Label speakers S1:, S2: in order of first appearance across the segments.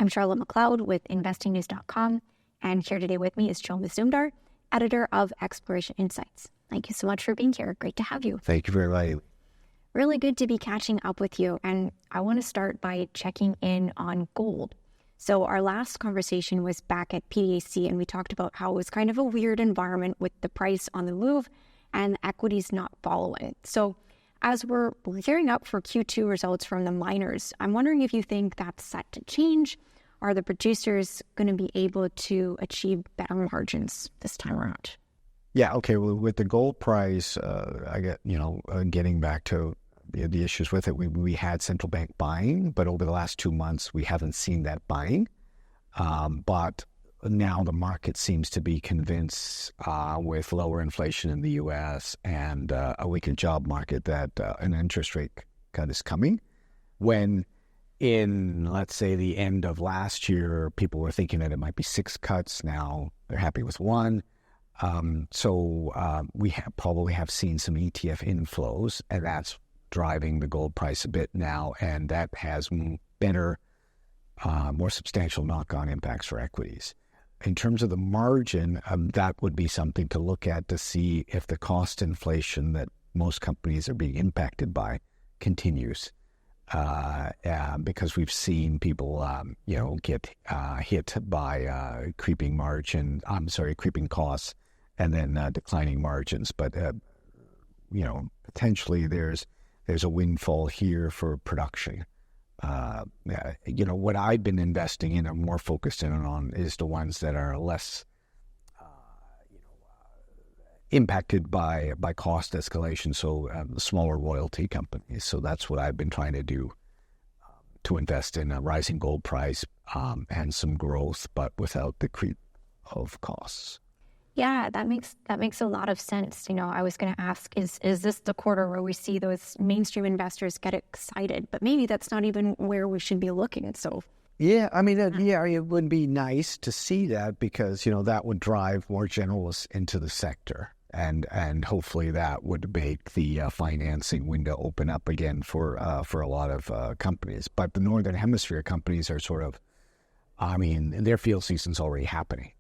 S1: I'm Charlotte McLeod with investingnews.com, and here today with me is Joe Mazumdar, editor of Exploration Insights. Thank you so much for being here. Great to have you.
S2: Thank you very much.
S1: Really good to be catching up with you, and I want to start by checking in on gold. So our last conversation was back at PDAC, and we talked about how it was kind of a weird environment with the price on the move and equities not following. So as we're gearing up for Q2 results from the miners, I'm wondering if you think that's set to change. Are the producers going to be able to achieve better margins this time around?
S2: Yeah, okay. Well, with the gold price, getting back to the issues with it, we had central bank buying, but over the last 2 months, we haven't seen that buying. But now the market seems to be convinced with lower inflation in the U.S. and a weakened job market that an interest rate cut is coming. When in, let's say, the end of last year, people were thinking that it might be 6 cuts. Now they're happy with 1. So we probably have seen some ETF inflows, and that's driving the gold price a bit now, and that has better, more substantial knock-on impacts for equities. In terms of the margin, that would be something to look at to see if the cost inflation that most companies are being impacted by continues, because we've seen people, get hit by creeping costs and then declining margins. But potentially there's a windfall here for production. What I've been investing in or more focused in on is the ones that are less impacted by cost escalation, so smaller royalty companies. So that's what I've been trying to do, to invest in a rising gold price and some growth, but without the creep of costs.
S1: Yeah, that makes a lot of sense. I was going to ask, is this the quarter where we see those mainstream investors get excited? But maybe that's not even where we should be looking. So
S2: yeah, I mean, it would be nice to see that, because that would drive more generalists into the sector, and hopefully that would make the financing window open up again for a lot of companies. But the Northern Hemisphere companies are sort of, their field season's already happening.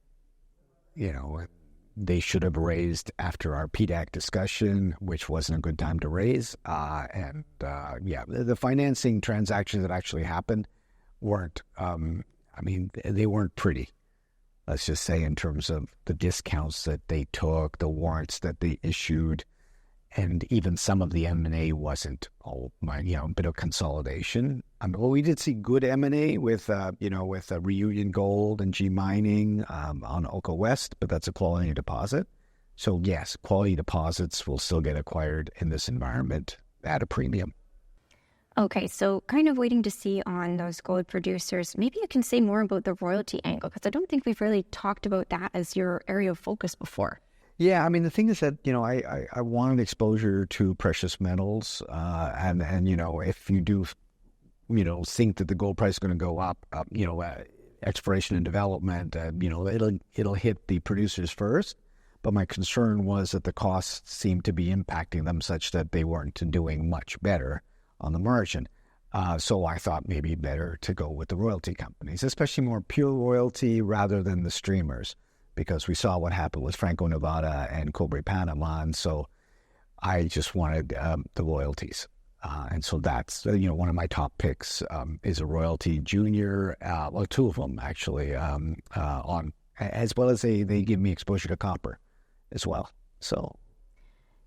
S2: They should have raised after our PDAC discussion, which wasn't a good time to raise. The financing transactions that actually happened weren't, they weren't pretty. Let's just say, in terms of the discounts that they took, the warrants that they issued, and even some of the M&A wasn't all, a bit of consolidation. We did see good M&A with Reunion Gold and G Mining on Oka West, but that's a quality deposit. So yes, quality deposits will still get acquired in this environment at a premium.
S1: Okay, so kind of waiting to see on those gold producers. Maybe you can say more about the royalty angle, because I don't think we've really talked about that as your area of focus before.
S2: Yeah, the thing is that, I wanted exposure to precious metals, and if you do, think that the gold price is going to go up, exploration and development, it'll hit the producers first. But my concern was that the costs seemed to be impacting them such that they weren't doing much better on the margin. So I thought maybe better to go with the royalty companies, especially more pure royalty rather than the streamers, because we saw what happened with Franco-Nevada and Cobre Panama, and so I just wanted the royalties. And so that's, one of my top picks is a royalty junior, well, 2 of them actually, on, as well as they give me exposure to copper as well. So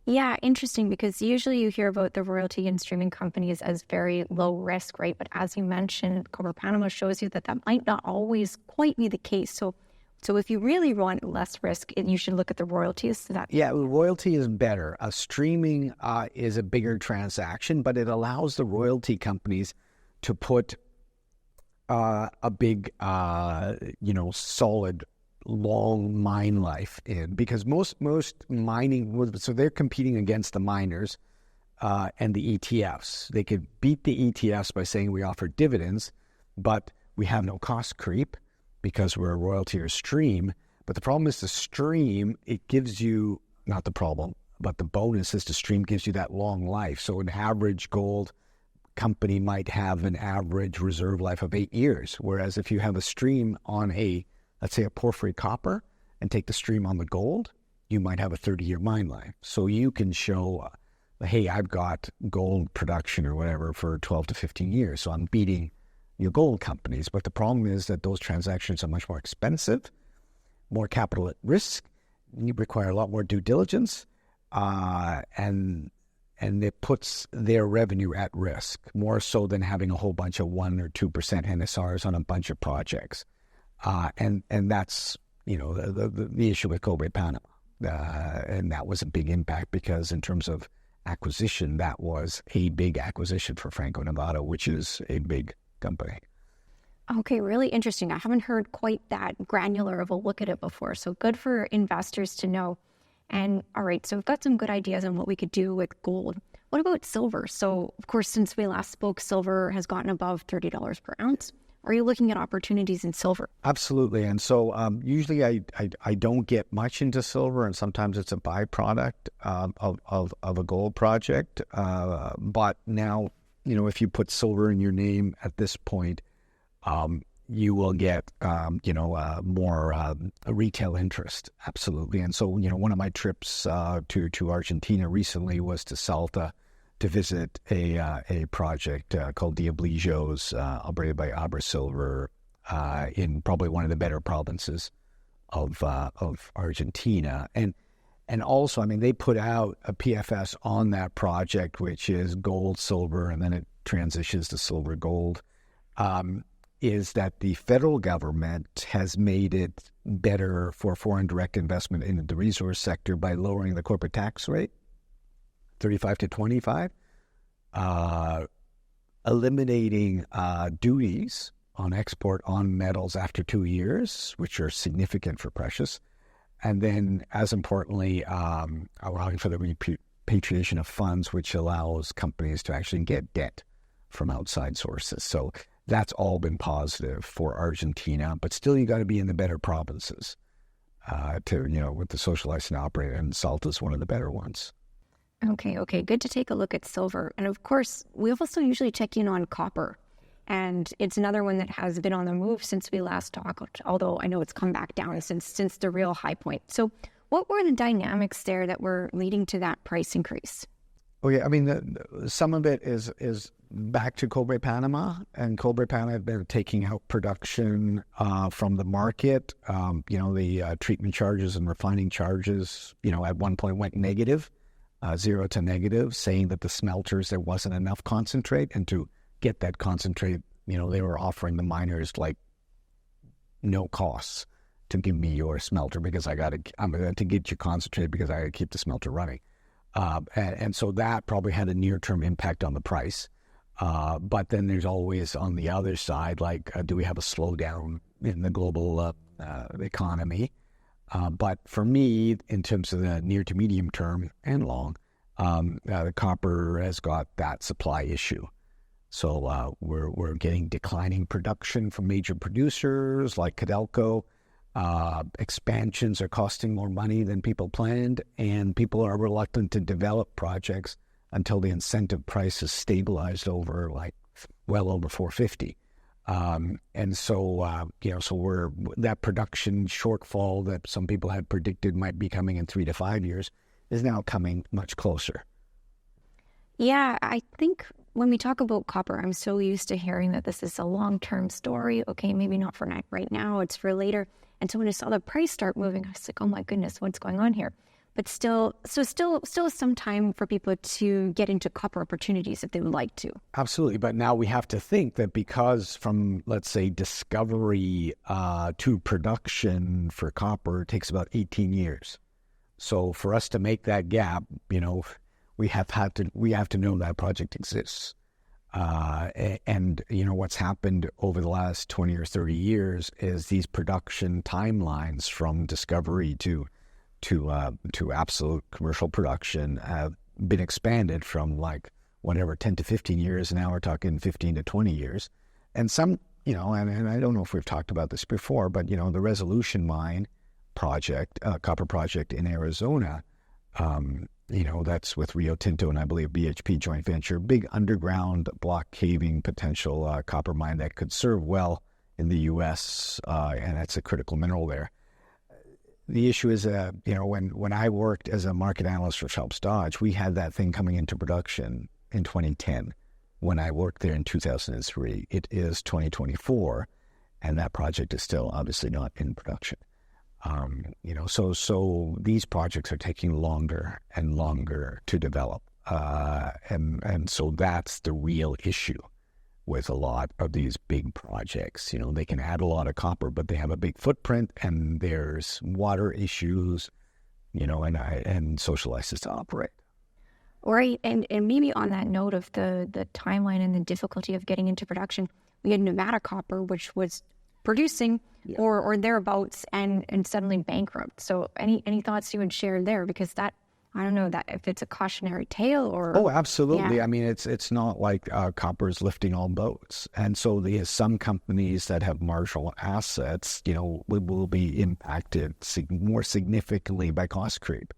S1: yeah, interesting, because usually you hear about the royalty and streaming companies as very low risk, right? But as you mentioned, Cobre Panama shows you that might not always quite be the case. So if you really want less risk, you should look at the royalties.
S2: Yeah, royalty is better. Streaming is a bigger transaction, but it allows the royalty companies to put a big, solid, long mine life in, because most mining, so they're competing against the miners and the ETFs. They could beat the ETFs by saying we offer dividends, but we have no cost creep, because we're a royalty or stream. But the problem is the stream, it gives you, not the problem, but the bonus is the stream gives you that long life. So an average gold company might have an average reserve life of 8 years. Whereas if you have a stream on let's say a porphyry copper, and take the stream on the gold, you might have a 30-year mine life. So you can show, hey, I've got gold production or whatever for 12 to 15 years. So I'm beating your gold companies. But the problem is that those transactions are much more expensive, more capital at risk. You require a lot more due diligence, and it puts their revenue at risk, more so than having a whole bunch of 1 or 2% NSRs on a bunch of projects. And that's, the issue with Cobre Panama. And that was a big impact because in terms of acquisition, that was a big acquisition for Franco-Nevada, which is a big company.
S1: Okay, really interesting. I haven't heard quite that granular of a look at it before. So good for investors to know. And all right, so we've got some good ideas on what we could do with gold. What about silver? So of course, since we last spoke, silver has gotten above $30 per ounce. Are you looking at opportunities in silver?
S2: Absolutely. And so usually I don't get much into silver, and sometimes it's a byproduct of a gold project. But now, if you put silver in your name at this point, you will get, more retail interest. Absolutely. And so, one of my trips to Argentina recently was to Salta to visit a project called Diablijo's, operated by Abra Silver, in probably one of the better provinces of Argentina. And also, they put out a PFS on that project, which is gold, silver, and then it transitions to silver gold. Is that the federal government has made it better for foreign direct investment in the resource sector by lowering the corporate tax rate, 35 to 25, eliminating duties on export on metals after 2 years, which are significant for precious, and then, as importantly, allowing for the repatriation of funds, which allows companies to actually get debt from outside sources. So that's all been positive for Argentina, but still you got to be in the better provinces with the socialized and operate, and Salta is one of the better ones.
S1: Okay. Good to take a look at silver. And of course, we also usually check in on copper. And it's another one that has been on the move since we last talked, although I know it's come back down since the real high point. So what were the dynamics there that were leading to that price increase?
S2: Oh, yeah. Some of it is back to Cobre Panama, and Cobre Panama have been taking out production from the market. The treatment charges and refining charges, at one point went negative, 0 to negative, saying that the smelters, there wasn't enough concentrate, and to get that concentrate, they were offering the miners like no costs to give me your smelter because I'm going to get you concentrate because I got to keep the smelter running. And so that probably had a near-term impact on the price. But then there's always on the other side, do we have a slowdown in the global economy? But for me, in terms of the near to medium term and long, the copper has got that supply issue. So we're getting declining production from major producers like Codelco. Expansions are costing more money than people planned, and people are reluctant to develop projects until the incentive price is stabilized over well over $450. And so, so we're that production shortfall that some people had predicted might be coming in 3 to 5 years is now coming much closer.
S1: Yeah, I think when we talk about copper, I'm so used to hearing that this is a long-term story. Okay, maybe not for right now, it's for later. And so when I saw the price start moving, I was like, oh my goodness, what's going on here? But still some time for people to get into copper opportunities if they would like to.
S2: Absolutely. But now we have to think that because from, let's say, discovery to production for copper takes about 18 years. So for us to make that gap, we have to know that project exists. And what's happened over the last 20 or 30 years is these production timelines from discovery to absolute commercial production have been expanded from 10 to 15 years. Now we're talking 15 to 20 years. And some, and I don't know if we've talked about this before, but, the Resolution Mine project, copper project in Arizona, That's with Rio Tinto and I believe BHP joint venture, big underground block caving potential copper mine that could serve well in the U.S., and that's a critical mineral there. The issue is, when I worked as a market analyst for Phelps Dodge, we had that thing coming into production in 2010. When I worked there in 2003, it is 2024, and that project is still obviously not in production. So these projects are taking longer and longer to develop, and so that's the real issue with a lot of these big projects. They can add a lot of copper, but they have a big footprint, and there's water issues, and social license to operate.
S1: Right, and maybe on that note of the timeline and the difficulty of getting into production, we had Nevada Copper, which was producing or thereabouts and suddenly bankrupt. So any thoughts you would share there? Because that, I don't know, that if it's a cautionary tale or...
S2: Oh, absolutely.
S1: Yeah.
S2: I mean, it's not like copper is lifting all boats. And so there's some companies that have marginal assets, will be impacted more significantly by cost creep.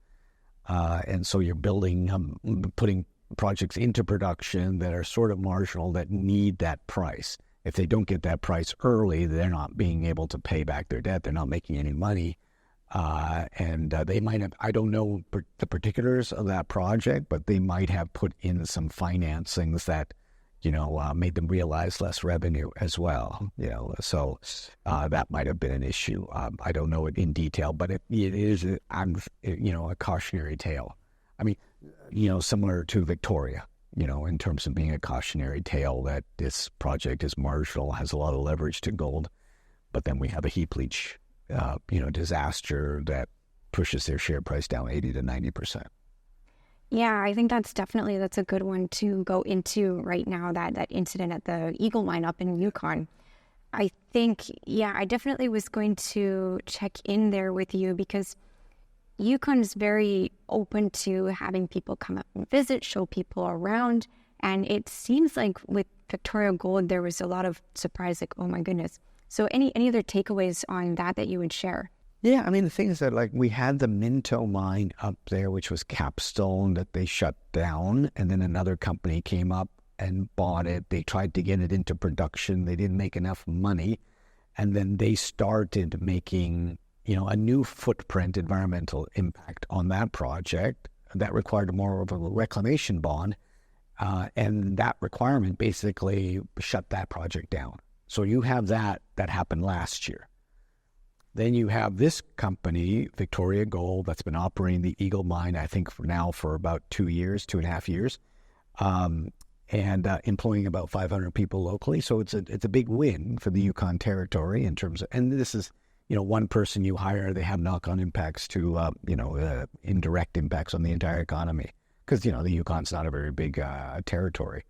S2: And so you're putting projects into production that are sort of marginal, that need that price. If they don't get that price early, they're not being able to pay back their debt. They're not making any money. And they might have, I don't know the particulars of that project, but they might have put in some financings that, made them realize less revenue as well. So that might have been an issue. I don't know it in detail, but it is, a cautionary tale. I mean, similar to Victoria, in terms of being a cautionary tale that this project is marginal, has a lot of leverage to gold, but then we have a heap leach disaster that pushes their share price down 80 to 90%.
S1: Yeah, I think that's a good one to go into right now, that incident at the Eagle Mine up in Yukon. I think, I definitely was going to check in there with you because Yukon is very open to having people come up and visit, show people around. And it seems like with Victoria Gold, there was a lot of surprise, like, oh my goodness. So any other takeaways on that you would share?
S2: Yeah, I mean, the thing is that, we had the Minto mine up there, which was Capstone, that they shut down, and then another company came up and bought it. They tried to get it into production. They didn't make enough money, and then they started making, a new footprint environmental impact on that project that required more of a reclamation bond, and that requirement basically shut that project down. So you have that happened last year. Then you have this company, Victoria Gold, that's been operating the Eagle Mine, I think for about 2.5 years, and employing about 500 people locally. So it's a big win for the Yukon Territory in terms of, and this is, one person you hire, they have knock-on impacts to, indirect impacts on the entire economy, because, the Yukon's not a very big territory.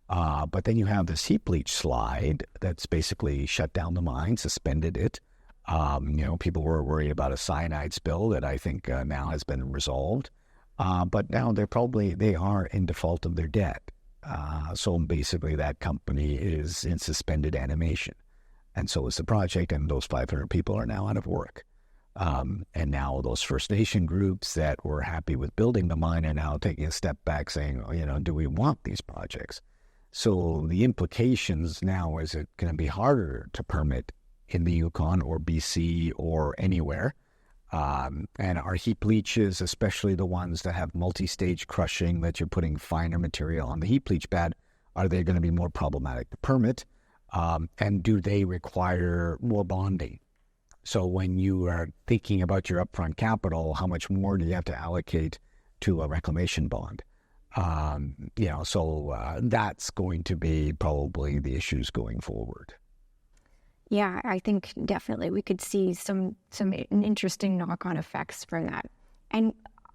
S2: But then you have this heap leach slide that's basically shut down the mine, suspended it. People were worried about a cyanide spill that I think now has been resolved. But now they are in default of their debt. So basically that company is in suspended animation. And so is the project, and those 500 people are now out of work. And now those First Nation groups that were happy with building the mine are now taking a step back saying, do we want these projects? So the implications now is it going to be harder to permit in the Yukon or BC or anywhere. And our heap leaches, especially the ones that have multi-stage crushing, that you're putting finer material on the heap leach pad, are they going to be more problematic to permit? And do they require more bonding? So when you are thinking about your upfront capital, how much more do you have to allocate to a reclamation bond? That's going to be probably the issues going forward.
S1: Yeah, I think definitely we could see some interesting knock-on effects from that. And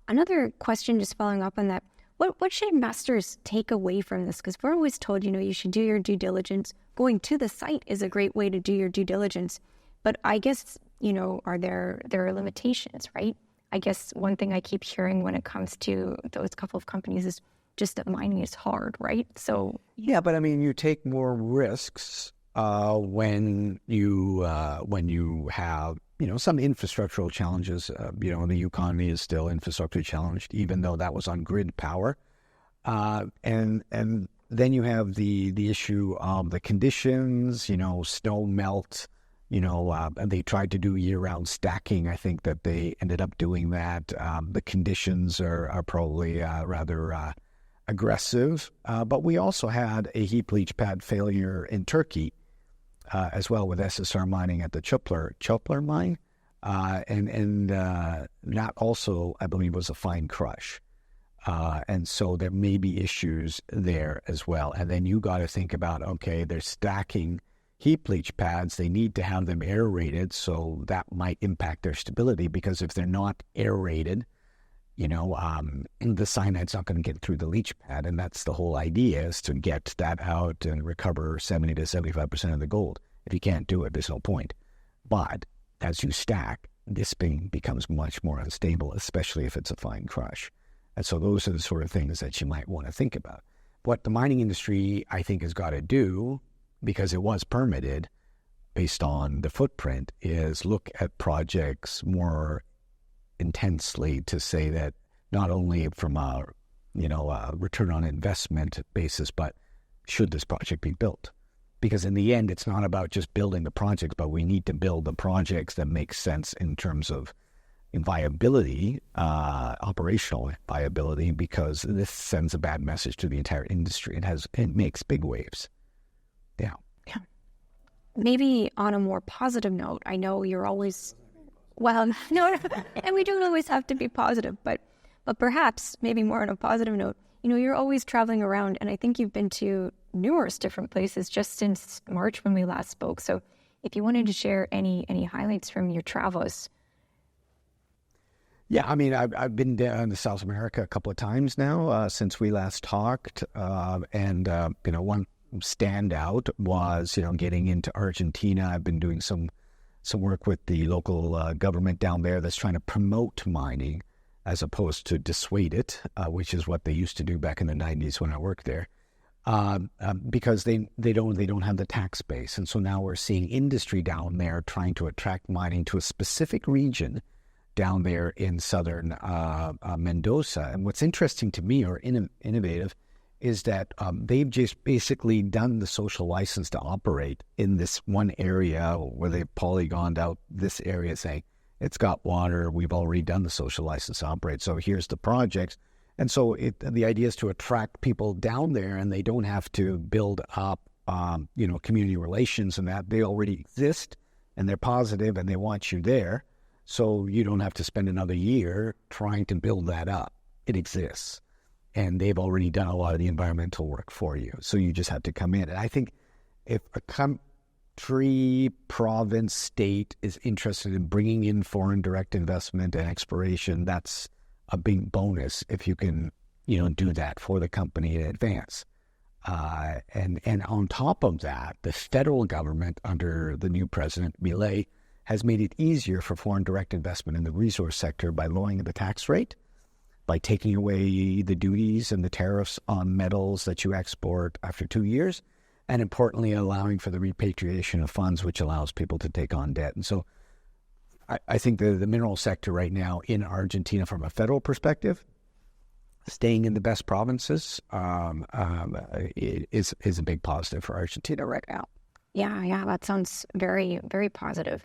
S1: another question, just following up on that, what should investors take away from this? Because we're always told, you should do your due diligence. Going to the site is a great way to do your due diligence. But I guess, are there are limitations, right? I guess one thing I keep hearing when it comes to those couple of companies is just that mining is hard, right? So
S2: yeah, but I mean, you take more risks when you have some infrastructural challenges. The Yukon is still infrastructure challenged, even though that was on grid power. And then you have the issue of the conditions, snow melt, and they tried to do year-round stacking. I think that they ended up doing that. The conditions are probably rather aggressive. But we also had a heap leach pad failure in Turkey as well with SSR mining at the Çöpler mine. And that also, I believe, was a fine crush. And so there may be issues there as well. And then you got to think about, okay, they're stacking heap leach pads. They need to have them aerated, so that might impact their stability, because if they're not aerated, the cyanide's not going to get through the leach pad. And that's the whole idea, is to get that out and recover 70 to 75% of the gold. If you can't do it, there's no point. But as you stack, this thing becomes much more unstable, especially if it's a fine crush. And so those are the sort of things that you might want to think about. What the mining industry, I think, has got to do, because it was permitted based on the footprint, is look at projects more intensely to say that not only from a return on investment basis, but should this project be built? Because in the end, it's not about just building the projects, but we need to build the projects that make sense in terms of viability, operational viability, because this sends a bad message to the entire industry. It makes big waves. Yeah.
S1: Maybe on a more positive note, I know you're always, no, and we don't always have to be positive, but perhaps maybe more on a positive note, you're always traveling around, and I think you've been to numerous different places just since March when we last spoke. So if you wanted to share any highlights from your travels.
S2: Yeah, I mean, I've been down to South America a couple of times now since we last talked, and one standout was getting into Argentina. I've been doing some work with the local government down there that's trying to promote mining as opposed to dissuade it, which is what they used to do back in the 90s when I worked there, because they don't have the tax base, and so now we're seeing industry down there trying to attract mining to a specific region down there in southern Mendoza. And what's interesting to me, or innovative, is that they've just basically done the social license to operate in this one area where they've polygoned out this area, saying it's got water, we've already done the social license to operate, so here's the projects. And so the idea is to attract people down there, and they don't have to build up community relations, and that they already exist, and they're positive, and they want you there. So you don't have to spend another year trying to build that up. It exists. And they've already done a lot of the environmental work for you. So you just have to come in. And I think if a country, province, state is interested in bringing in foreign direct investment and exploration, that's a big bonus if you can, do that for the company in advance. And on top of that, the federal government under the new president, Milei, has made it easier for foreign direct investment in the resource sector by lowering the tax rate, by taking away the duties and the tariffs on metals that you export after 2 years, and importantly, allowing for the repatriation of funds, which allows people to take on debt. And so I think the mineral sector right now in Argentina, from a federal perspective, staying in the best provinces is a big positive for Argentina right now.
S1: Yeah, that sounds very, very positive.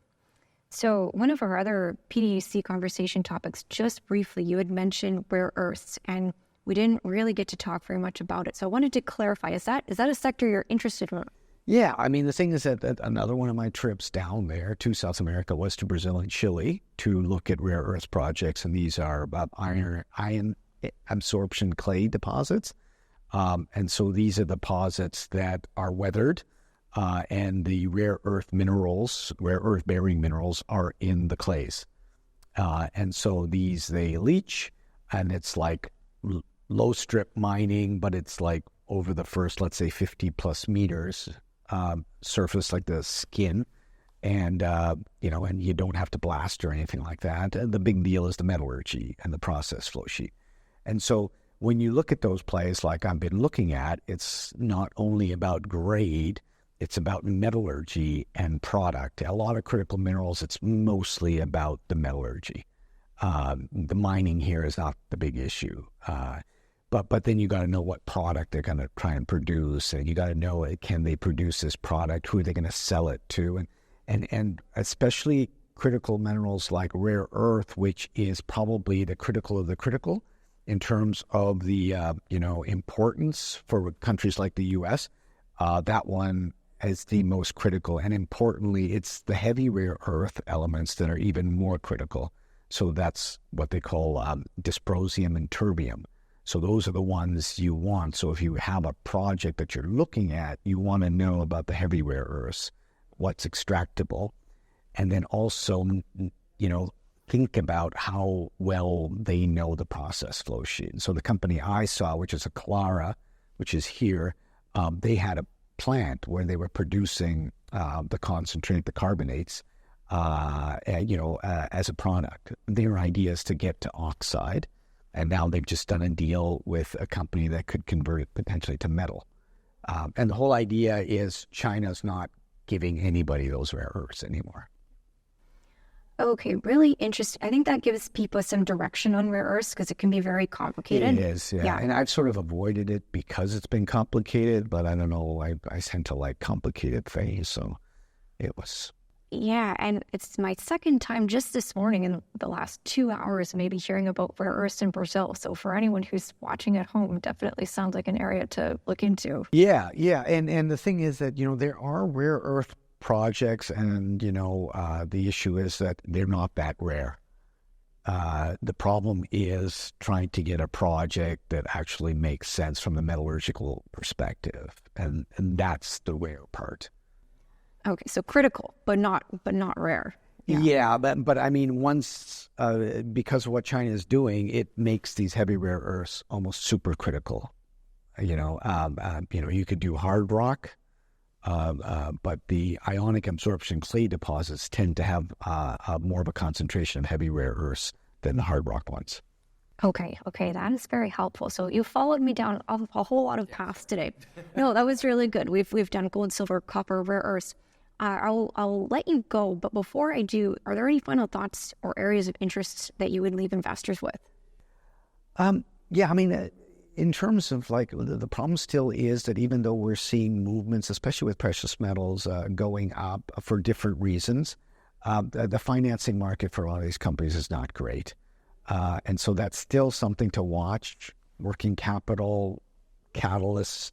S1: So one of our other PDAC conversation topics, just briefly, you had mentioned rare earths, and we didn't really get to talk very much about it. So I wanted to clarify, is that a sector you're interested in?
S2: Yeah, I mean, the thing is that another one of my trips down there to South America was to Brazil and Chile to look at rare earth projects, and these are iron absorption clay deposits. And so these are deposits that are weathered, and the rare earth bearing minerals are in the clays. And so they leach, and it's like low strip mining, but it's like over the first, let's say, 50 plus meters surface, like the skin. And, and you don't have to blast or anything like that. The big deal is the metallurgy and the process flow sheet. And so when you look at those plays like I've been looking at, it's not only about grade, it's about metallurgy and product. A lot of critical minerals, it's mostly about the metallurgy. The mining here is not the big issue. But then you got to know what product they're going to try and produce, and you got to know, can they produce this product? Who are they going to sell it to? And especially critical minerals like rare earth, which is probably the critical of the critical in terms of the importance for countries like the U.S. That one is the most critical, and importantly, it's the heavy rare earth elements that are even more critical. So that's what they call dysprosium and terbium. So those are the ones you want. So if you have a project that you're looking at, you want to know about the heavy rare earths, what's extractable, and then also, think about how well they know the process flow sheet. And so the company I saw, which is Aclara, which is here, they had a plant where they were producing the concentrate, the carbonates, as a product. Their idea is to get to oxide. And now they've just done a deal with a company that could convert it potentially to metal. And the whole idea is China's not giving anybody those rare earths anymore.
S1: Okay, really interesting. I think that gives people some direction on rare earths because it can be very complicated.
S2: It is, yeah. And I've sort of avoided it because it's been complicated, but I don't know, I tend to like complicated things, so it was...
S1: Yeah, and it's my second time just this morning in the last 2 hours maybe hearing about rare earths in Brazil. So for anyone who's watching at home, definitely sounds like an area to look into.
S2: Yeah. And the thing is that, there are rare earth projects, and, the issue is that they're not that rare. The problem is trying to get a project that actually makes sense from the metallurgical perspective. And that's the rare part.
S1: Okay, so critical, but not rare.
S2: Yeah, but I mean, once because of what China is doing, it makes these heavy rare earths almost super critical. You could do hard rock, but the ionic absorption clay deposits tend to have more of a concentration of heavy rare earths than the hard rock ones.
S1: Okay, that is very helpful. So you followed me down a whole lot of paths today. No, that was really good. We've done gold, silver, copper, rare earths. I'll let you go, but before I do, are there any final thoughts or areas of interest that you would leave investors with?
S2: In terms of the problem still is that even though we're seeing movements, especially with precious metals going up for different reasons, the financing market for a lot of these companies is not great. And so that's still something to watch. Working capital, catalysts,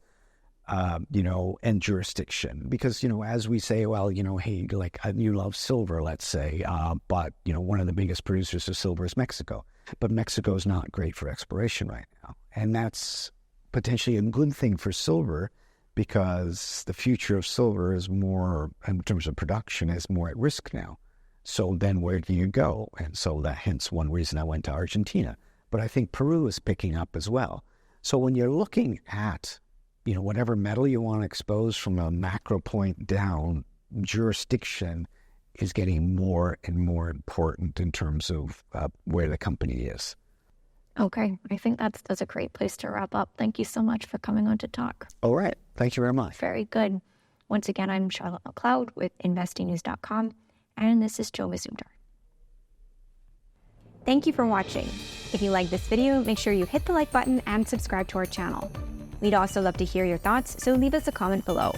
S2: and jurisdiction. Because, as we say, well, hey, you love silver, let's say, but, one of the biggest producers of silver is Mexico. But Mexico is not great for exploration right now. And that's potentially a good thing for silver because the future of silver is more, in terms of production, is more at risk now. So then where do you go? And so that hence one reason I went to Argentina. But I think Peru is picking up as well. So when you're looking at whatever metal you want to expose from a macro point down, jurisdiction is getting more and more important in terms of where the company is.
S1: Okay, I think that's a great place to wrap up. Thank you so much for coming on to talk.
S2: All right, thank you very much.
S1: Very good. Once again, I'm Charlotte McLeod with investingnews.com, and this is Joe Mazumdar. Thank you for watching. If you like this video, make sure you hit the like button and subscribe to our channel. We'd also love to hear your thoughts, so leave us a comment below.